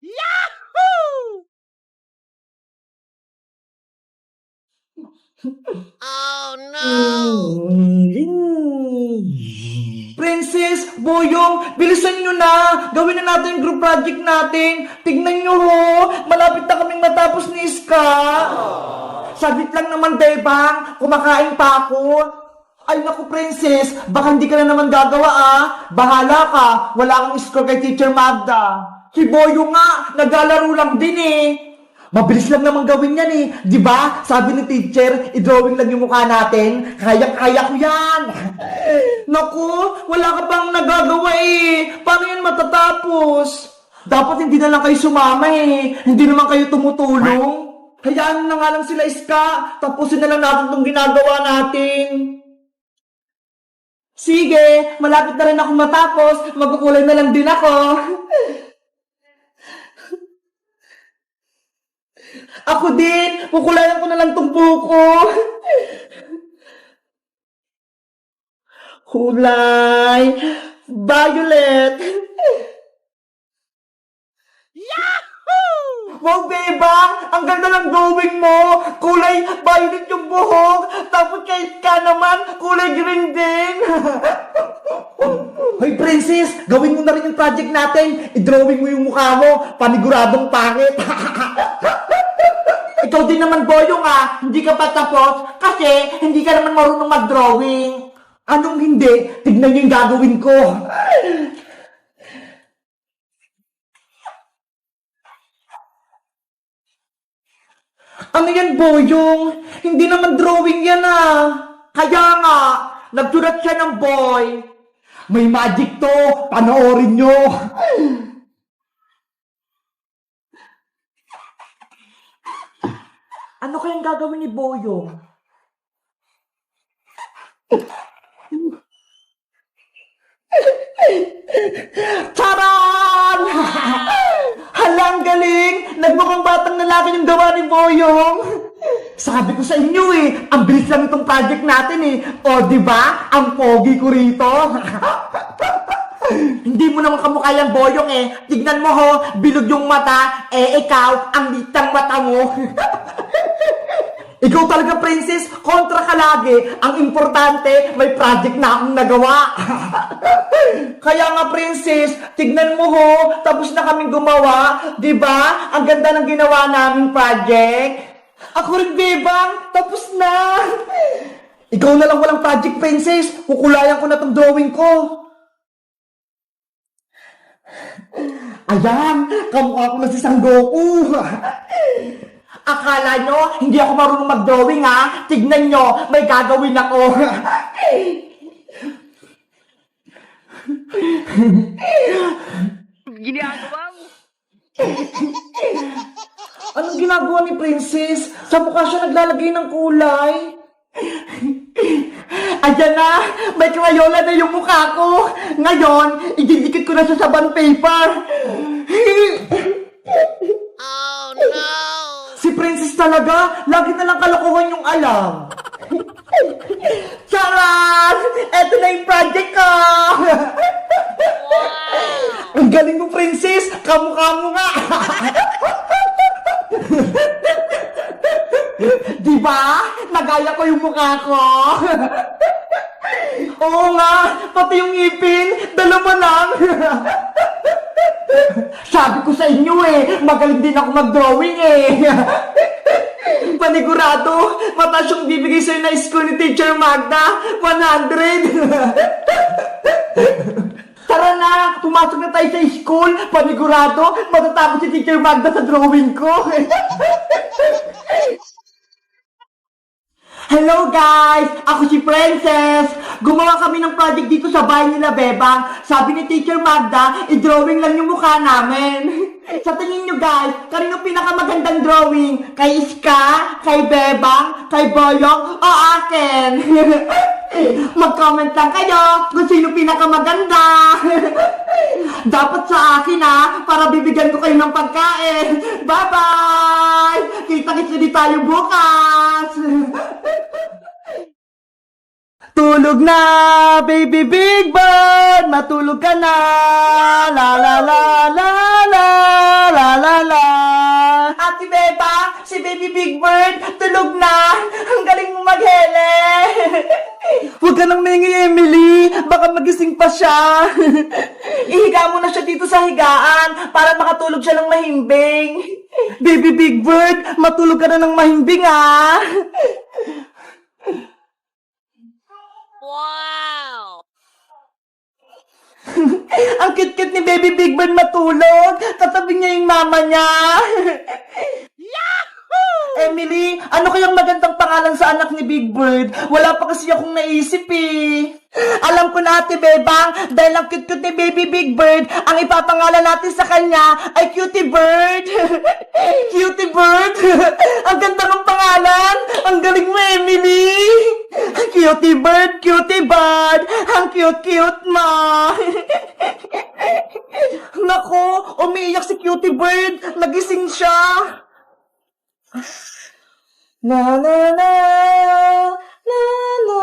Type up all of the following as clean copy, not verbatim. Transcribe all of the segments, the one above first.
Yahoo! Oh no! Princess, Boyong, bilisan nyo na! Gawin na natin yung group project natin! Tignan nyo ho! Malapit na kaming matapos ni Iska! Saglit lang naman, Bebang! Kumakain pa ako! Ay naku, Princess! Baka hindi ka na naman gagawa ah! Bahala ka! Wala kang score kay Teacher Magda! Si Boyong nga! Naglalaro lang din eh! Mabilis lang naman gawin yan eh. Di ba? Sabi ni teacher, i-drawing lang yung mukha natin. Kaya-kaya ko yan. Naku, wala ka pang nagagawa eh. Paano yan matatapos? Dapat hindi na lang kayo sumama eh. Hindi naman kayo tumutulong. Hayaan na nga lang sila, Iska. Tapusin na lang natin itong ginagawa natin. Sige, malapit na rin ako matapos. Magkukulay na lang din ako. Ako din! Kukulayan ko na lang tong buko! Kulay! Violet! Yahoo! Wow, Bebang! Ang ganda ng drawing mo! Kulay violet yung buhok! Tapos kay Iska naman, kulay green din! Hoy, Princess! Gawin mo na rin yung project natin! I-drawing mo yung mukha mo! Paniguradong pangit! Ikaw din naman, Boyong ah, hindi ka pa tapos kasi hindi ka naman marunong mag-drawing. Anong hindi? Tignan niyo yung gagawin ko. Ano yan, Boyong? Hindi naman drawing yan ah. Kaya nga, nagsulat siya ng boy. May magic to, panoorin nyo. Ano kayang gagawin ni Boyong? Charan! Halang galing! Nagmukhang batang lalaki yung gawa ni Boyong. Sabi ko sa inyo eh, ang bilis lang itong project natin eh. O diba, ang pogi ko rito. Hindi mo naman kamukha yung Boyong eh. Tignan mo ho, bilog yung mata. Eh ikaw, ang litang mata mo. Ikaw talaga, Princess, kontra ka lagi. Ang importante, may project na akong nagawa. Kaya nga, Princess, tignan mo ho, tapos na kaming gumawa. Diba? Ang ganda ng ginawa naming project. Ako rin, Bebang, tapos na. Ikaw na lang walang project, Princess. Kukulayan ko na tong drawing ko. Ayan, kamukha ko na si Sangoku. Akala nyo, hindi ako marunong mag-drawing ha? Tignan nyo, may gagawin ako. Ginagawa mo? Anong ginagawa ni Princess? Sa mukha siya naglalagay ng kulay. Ayan na, may krayola na yung mukha ko. Ngayon, ididikit ko na sa bond paper. Oh no! Si Princess talaga, lagi na lang kalokohan yung alam. Charan! Eto na yung project ko! Ang galing mo, Princess! Kamukha mo nga! Diba? Nagaya ko yung mukha ko! Oo nga! Pati yung ngipin! Dalawa lang! Sabi ko sa inyo eh, magaling din ako mag-drawing eh. Panigurado, mataas yung bibigay sa'yo na score ni Teacher Magda, 100. Tara na, pumasok na tayo sa school. Panigurado, matatapos si Teacher Magda sa drawing ko. Hello guys! Ako si Princess! Gumawa kami ng project dito sa bahay nila, Bebang. Sabi ni Teacher Magda, i-drawing lang yung mukha namin. Sa tingin nyo guys, kanino pinakamagandang drawing? Kay Iska? Kay Bebang? Kay Boyong? O akin? Mag-comment lang kayo kung sino pinakamaganda. Dapat sa akin ha, para bibigyan ko kayo ng pagkain. Bye-bye! Kita-kits ulit tayo bukas! Tulog na, baby big bird, matulog ka na. La la la la la la la. Big Bird, tulog na. Ang galing mo maghele. Huwag ka nang maingi, Emily. Baka magising pa siya. Ihiga mo na siya dito sa higaan para makatulog siya ng mahimbing. Baby Big Bird, matulog ka na ng mahimbing, ah. Wow! Ang cute-cute ni Baby Big Bird matulog. Katabi niya yung mama niya. Emily, ano kayang magandang pangalan sa anak ni Big Bird? Wala pa kasi akong naisip eh. Alam ko na, Ate Bebang, dahil ang cute-cute ni Baby Big Bird, ang ipapangalan natin sa kanya ay Cutie Bird. Cutie Bird? Ang ganda ng pangalan. Ang galing mo, Emily. Cutie Bird, Cutie Bird. Ang cute-cute mo. Nako, umiiyak si Cutie Bird. Nagising siya. Na na na na na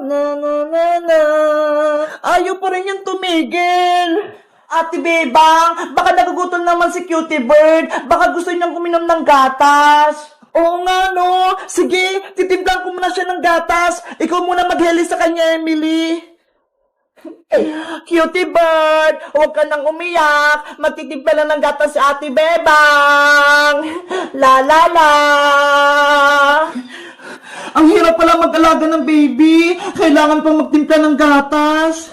na na na na. Ayaw pa rin yung tumigil. Ate Bebang, baka nagugutom naman si Cutie Bird. Baka gusto niyang uminom ng gatas. Oo nga, no. Sige, titimplan ko muna siya ng gatas. Ikaw muna magheli sa kanya, Emily. Cutie Bird, huwag ka nang umiyak. Magtitimpla lang ng gatas si Ate Bebang. La la la. Ang hirap pala mag-alaga ng baby. Kailangan pang magtimpla ng gatas.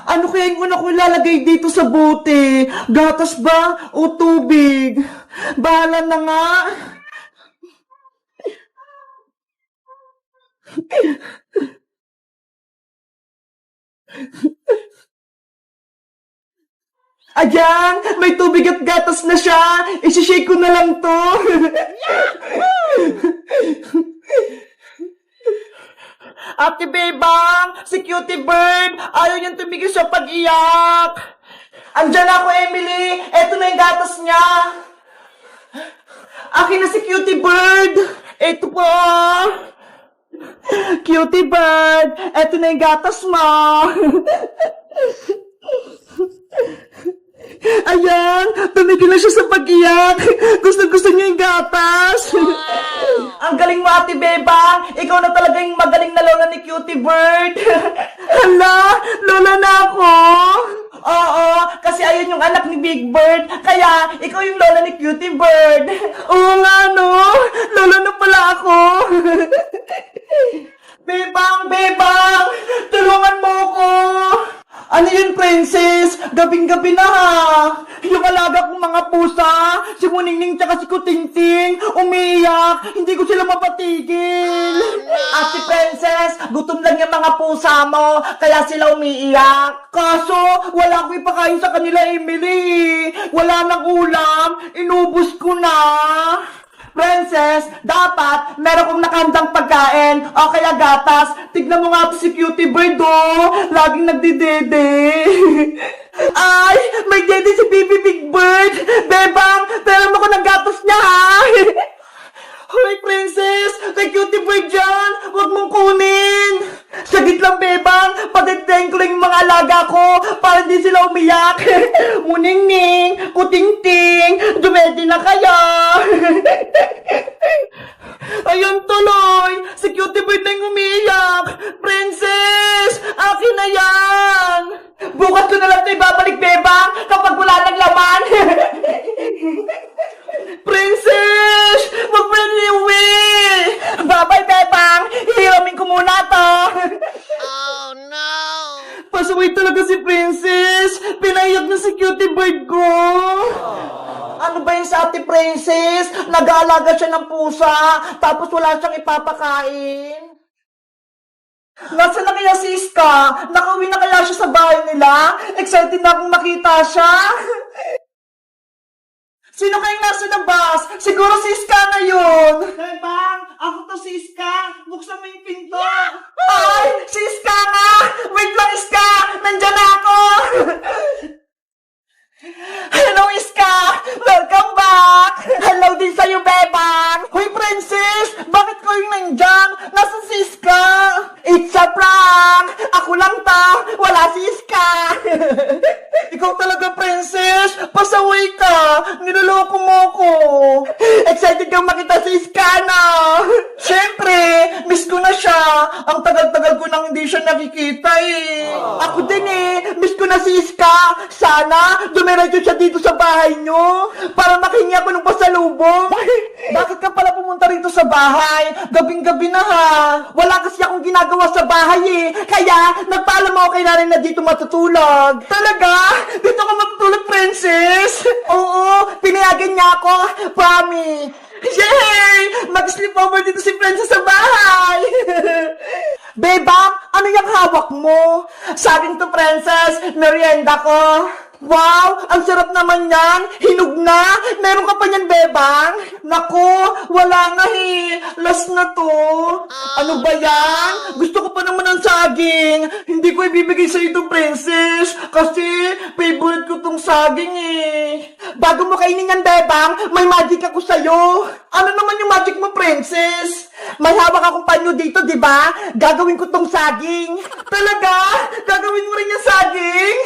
Ano kaya yung una ko ilalagay dito sa bote? Gatas ba o tubig? Bahala na nga. Ayan, may tubig at gatas na siya. Isishake ko na lang to. Ate Bebang, si Cutie Bird, ayaw niyang tumigil sa pag-iyak. Andyan ako, Emily. Eto na yung gatas niya. Akin na si Cutie Bird. Eto po. Cutie Bird, eto na yung gatas mo. Ayan, tumigil na siya sa pag-iyak. Gusto niya yung gatas. Ang galing mo, Ate Bebang. Ikaw na talaga yung magaling na lola ni Cutie Bird. Hala, lola na ako. Oo, kasi ayun yung anak ni Big Bird. Kaya, ikaw yung lola ni Cutie Bird. Oo nga, no? Lola na pala ako. Bebang, tulungan mo ko. Ano yun, Princess? Gabing-gabi na ha. Yung alaga kong mga pusa, si Muningning tsaka si Kutingting, umiiyak. Hindi ko sila mapatigil. At si Princess, gutom lang yung mga pusa mo, kaya sila umiiyak. Kaso, wala akong ipakain sa kanila, Emily. Wala nang ulam, inubos ko na. Princess, dapat meron kong nakandang pagkain o kaya gatas. Tignan mo nga to si Cutie Bird, oh. Laging nagdidede. Ay, may dede si Baby Big Bird. Bebang, pero mo ko ng gatas niya, ha? Hoy, Princess, kay Cutie Bird dyan. Huwag mong kunin. Sagit lang, Bebang. Patiteng ko lang yung mga alaga ko para hindi sila umiyak. Muningning, Kutingting, dumedi na kaya. Ayun tuloy, si Cutie Bird na yung umiiyak. Princess, akin na yan. Bukas ko na lang ito ibabalik, Bebang, kapag wala ng laman. Princess, wag mo na niuwi. Bye-bye, Bebang. Hihiramin ko muna to. Oh no! Pasaway talaga si Princess. Pinaiyak na si Cutie Bird ko. Ano ba yun sa Ate Princess? Nag-aalaga siya ng pusa, tapos wala siyang ipapakain. Nasaan na kaya si Iska? Nakauwi na kaya siya sa bahay nila? Excited na akong makita siya. Sino kayong nasa labas? Siguro si Iska na yun. Bang, ako to si Iska. Buksan mo yung pinto. Ay, si Iska nga! Wait lang, Iska! Nandyan na ako! Hello, Iska! Welcome back! Hello din sa'yo, Bebang! Hoy, Princess! Bakit ko yung nandyan? Nasaan si Iska? It's a prank! Ako lang to! Wala si Iska! Ikaw talaga, princess! Pasaway ka! Niloloko mo ko! Excited kang makita si Iska, no? Siyempre! Miss ko na siya! Ang tagal-tagal ko nang hindi siya nakikita eh! Ako din eh! Miss ko na si Iska! Sana dumiretso siya dito sa bahay nyo! Para makingi ako ng pasalubong! Bakit ka pala pumunta rito sa bahay? Gabing-gabi na ha! Wala kasi akong ginagawa sa bahay eh! Kaya nagpaalam ako kay nanay na dito matutulog! Talaga? Dito ka matutulog, princess? Oo! Pinayagan niya ako! Promise! Yay! Mag-sleep over dito si princess sa bahay! Beba, ano yung hawak mo? Saging to, princess! Merienda ko! Wow! Ang sarap naman yan! Hinog na! Meron ka pa niyan, Bebang? Naku! Wala na eh! Last na to! Ano ba yan? Gusto ko pa naman ng saging! Hindi ko ibibigay sa ito, princess! Kasi favorite ko tong saging eh! Bago mo kainin yan, Bebang, may magic ako sa'yo! Ano naman yung magic mo, princess? May hawak akong panyo dito, di ba? Gagawin ko tong saging! Talaga? Gagawin mo rin yung saging?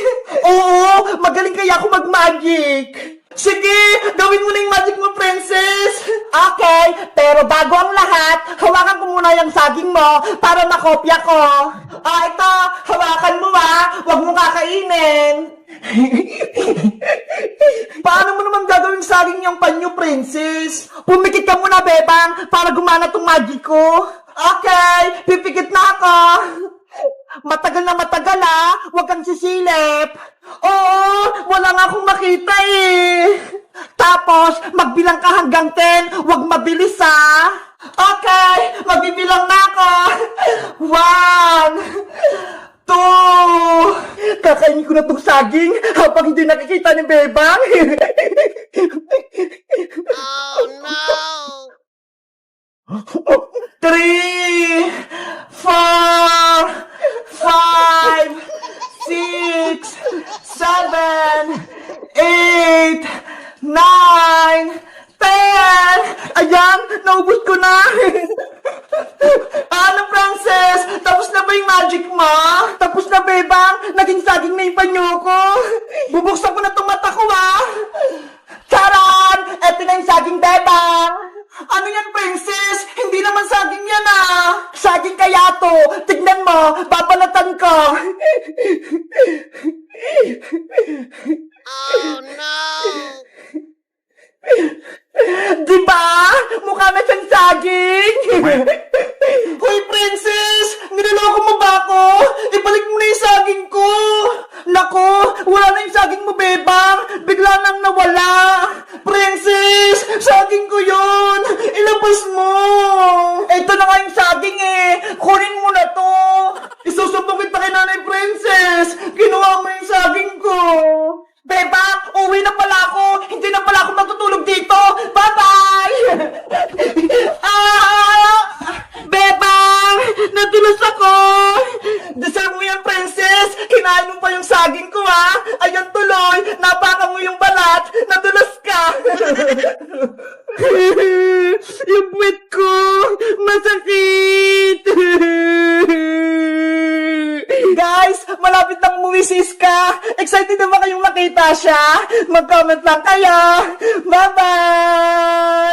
Oo! Magaling kaya ako mag-magic! Sige! Gawin mo na yung magic mo, princess! Okay, pero bago ang lahat, hawakan ko muna yung saging mo para makopya ko. Ito! Hawakan mo Huwag mo kakainin! Paano mo naman gagawin saging yung panyo, princess? Pumikit ka muna, Bebang, para gumana tong magic ko. Okay, pipikit na ako. Matagal na matagal huwag kang sisilip. Oo, wala nga akong makita eh. Tapos, magbilang ka hanggang 10, huwag mabilis Okay, magbibilang na ako. 1, 2, kakainin ko na itong saging habang hindi nakikita ni Bebang. Oh no! 3, 4, 5, 6, 7, 8, 9, 10! Ayan! Naubos ko na! Ano, princess? Tapos na ba yung magic mo? Tapos na, Bebang? Naging saging na yung panyo ko? Bubuksan ko na itong mata ko, Charon! Eto na yung saging, Bebang! Ano yan, princess? Hindi naman saging yan, Saging kaya to. Tignan mo, babalatan ko. Oh no! Diba? Mukha na siyang saging. Hoy, princess! Niloloko mo ba ako? Ibalik mo na yung saging ko. Nako, wala na yung saging mo, Bebang. Bigla nang nawala. Princess, saging ko yun. Ilabas mo. Ito na nga yung saging eh. Kunin mo na to. Isusumbong kita kay nanay, princess. Ginawa mo yung saging ko. Bebang, uwi na pala ako. Hindi na pala ako matutulog dito. Bye-bye! Bebang! Natulos ako! Deserve mo yan, princess! Kinain mo pa yung saging ko, Ayan tuloy! Napaka mo yung balat! Natulos ka! Yung puwet ko! Masakit! Guys, malapit nang umuwi si Iska. Excited na ba kayong makita siya? Mag-comment lang kayo. Bye-bye!